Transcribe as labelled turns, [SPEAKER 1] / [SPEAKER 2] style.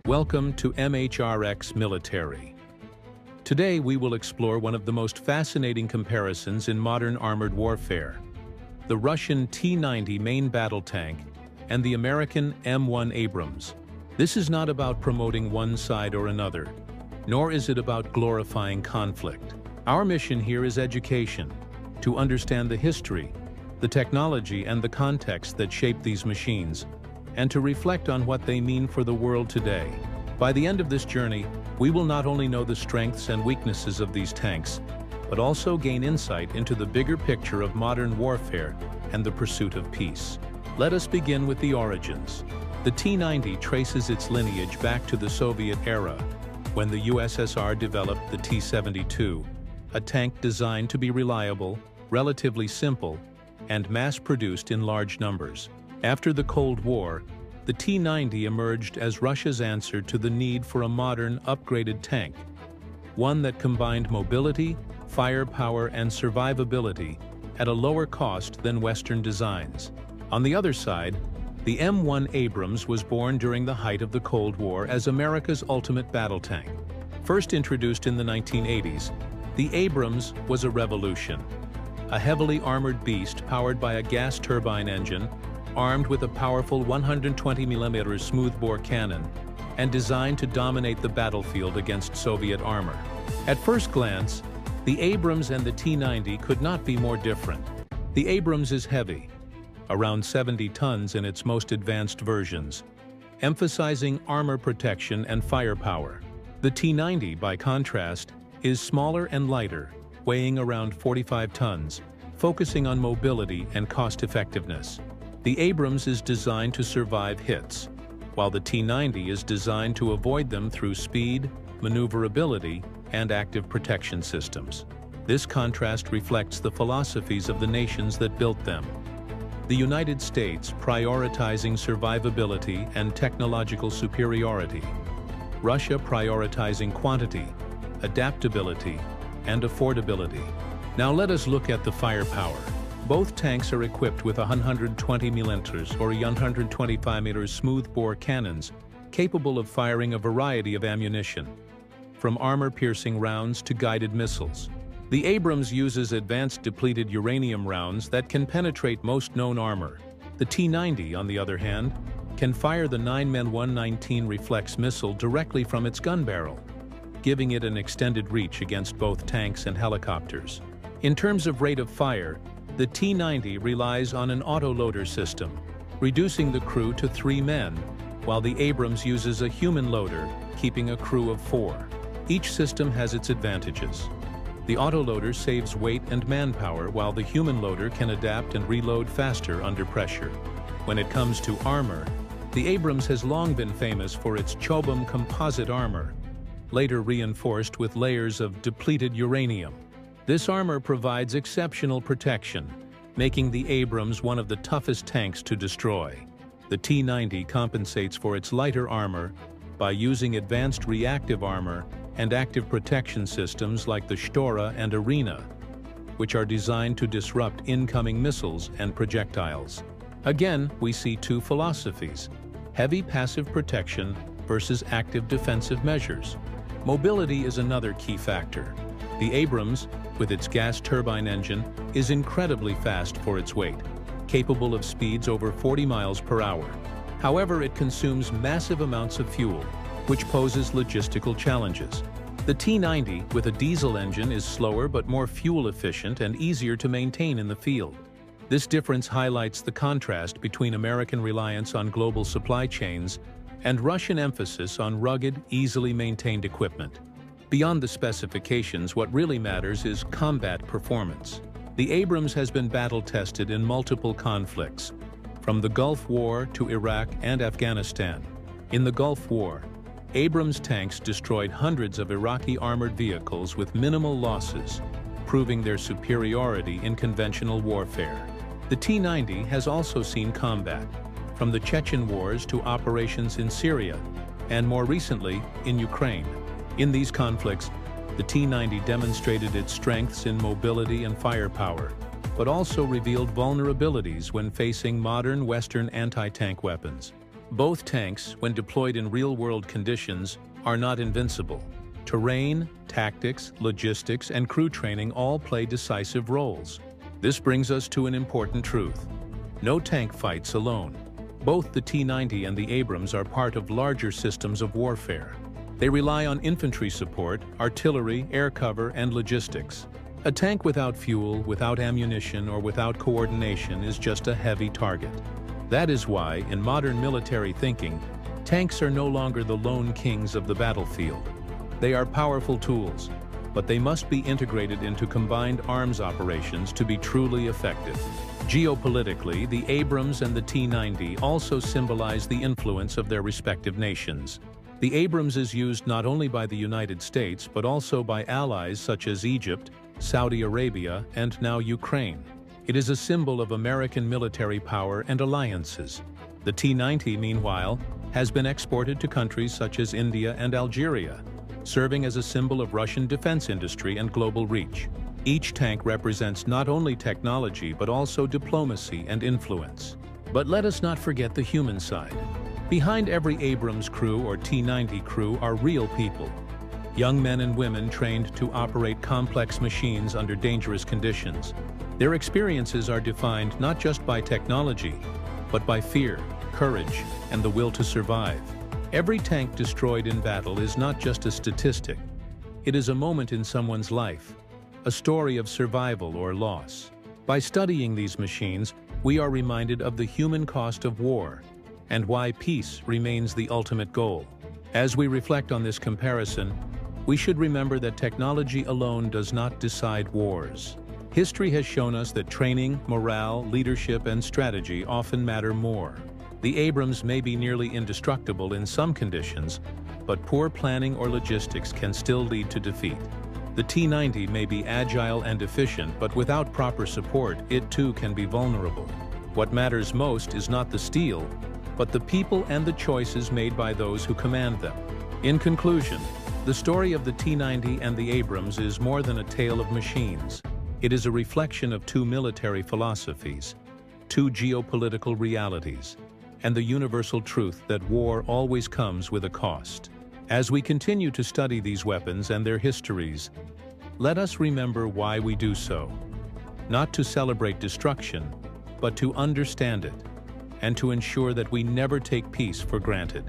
[SPEAKER 1] Welcome to MHRX Military. Today we will explore one of the most fascinating comparisons in modern armored warfare: the Russian T-90 main battle tank and the American M1 Abrams. This is not about promoting one side or another, nor is it about glorifying conflict. Our mission here is education, to understand the history, the technology and the context that shape these machines, and to reflect on what they mean for the world today. By the end of this journey, we will not only know the strengths and weaknesses of these tanks, but also gain insight into the bigger picture of modern warfare and the pursuit of peace. Let us begin with the origins. The T-90 traces its lineage back to the Soviet era, when the USSR developed the T-72, a tank designed to be reliable, relatively simple, and mass-produced in large numbers. After the Cold War, the T-90 emerged as Russia's answer to the need for a modern, upgraded tank, one that combined mobility, firepower, and survivability at a lower cost than Western designs. On the other side, the M1 Abrams was born during the height of the Cold War as America's ultimate battle tank. First introduced in the 1980s, the Abrams was a revolution. A heavily armored beast powered by a gas turbine engine, armed with a powerful 120mm smoothbore cannon, and designed to dominate the battlefield against Soviet armor. At first glance, the Abrams and the T-90 could not be more different. The Abrams is heavy, around 70 tons in its most advanced versions, emphasizing armor protection and firepower. The T-90, by contrast, is smaller and lighter, weighing around 45 tons, focusing on mobility and cost-effectiveness. The Abrams is designed to survive hits, while the T-90 is designed to avoid them through speed, maneuverability, and active protection systems. This contrast reflects the philosophies of the nations that built them. The United States prioritizing survivability and technological superiority, Russia prioritizing quantity, adaptability, and affordability. Now let us look at the firepower. Both tanks are equipped with 120mm or 125mm smoothbore cannons capable of firing a variety of ammunition, from armor-piercing rounds to guided missiles. The Abrams uses advanced depleted uranium rounds that can penetrate most known armor. The T-90, on the other hand, can fire the 9mm119 reflex missile directly from its gun barrel, giving it an extended reach against both tanks and helicopters. In terms of rate of fire, the T-90 relies on an autoloader system, reducing the crew to 3 men, while the Abrams uses a human loader, keeping a crew of 4. Each system has its advantages. The autoloader saves weight and manpower, while the human loader can adapt and reload faster under pressure. When it comes to armor, the Abrams has long been famous for its chobam composite armor, later reinforced with layers of depleted uranium. This armor provides exceptional protection, making the Abrams one of the toughest tanks to destroy. The T-90 compensates for its lighter armor by using advanced reactive armor and active protection systems like the Shtora and Arena, which are designed to disrupt incoming missiles and projectiles. Again, we see two philosophies: heavy passive protection versus active defensive measures. Mobility is another key factor. The Abrams, with its gas turbine engine, is incredibly fast for its weight, capable of speeds over 40 miles per hour. However, it consumes massive amounts of fuel, which poses logistical challenges. The T-90, with a diesel engine, is slower but more fuel efficient and easier to maintain in the field. This difference highlights the contrast between American reliance on global supply chains and Russian emphasis on rugged, easily maintained equipment. Beyond the specifications, what really matters is combat performance. The Abrams has been battle-tested in multiple conflicts, from the Gulf War to Iraq and Afghanistan. In the Gulf War, Abrams tanks destroyed hundreds of Iraqi armored vehicles with minimal losses, proving their superiority in conventional warfare. The T-90 has also seen combat, from the Chechen Wars to operations in Syria, and more recently, in Ukraine. In these conflicts, the T-90 demonstrated its strengths in mobility and firepower, but also revealed vulnerabilities when facing modern Western anti-tank weapons. Both tanks, when deployed in real-world conditions, are not invincible. Terrain, tactics, logistics, and crew training all play decisive roles. This brings us to an important truth. No tank fights alone. Both the T-90 and the Abrams are part of larger systems of warfare. They rely on infantry support, artillery, air cover, and logistics. A tank without fuel, without ammunition, or without coordination is just a heavy target. That is why, in modern military thinking, tanks are no longer the lone kings of the battlefield. They are powerful tools, but they must be integrated into combined arms operations to be truly effective. Geopolitically, the Abrams and the T-90 also symbolize the influence of their respective nations. The Abrams is used not only by the United States, but also by allies such as Egypt, Saudi Arabia, and now Ukraine. It is a symbol of American military power and alliances. The T-90, meanwhile, has been exported to countries such as India and Algeria, serving as a symbol of Russian defense industry and global reach. Each tank represents not only technology but also diplomacy and influence. But let us not forget the human side. Behind every Abrams crew or T-90 crew are real people. Young men and women trained to operate complex machines under dangerous conditions. Their experiences are defined not just by technology, but by fear, courage, and the will to survive. Every tank destroyed in battle is not just a statistic. It is a moment in someone's life, a story of survival or loss. By studying these machines, we are reminded of the human cost of war and why peace remains the ultimate goal. As we reflect on this comparison, we should remember that technology alone does not decide wars. History has shown us that training, morale, leadership, and strategy often matter more. The Abrams may be nearly indestructible in some conditions, but poor planning or logistics can still lead to defeat. The T-90 may be agile and efficient, but without proper support, it too can be vulnerable. What matters most is not the steel, but the people and the choices made by those who command them. In conclusion, the story of the T-90 and the Abrams is more than a tale of machines. It is a reflection of two military philosophies, two geopolitical realities, and the universal truth that war always comes with a cost. As we continue to study these weapons and their histories, let us remember why we do so. Not to celebrate destruction, but to understand it, and to ensure that we never take peace for granted.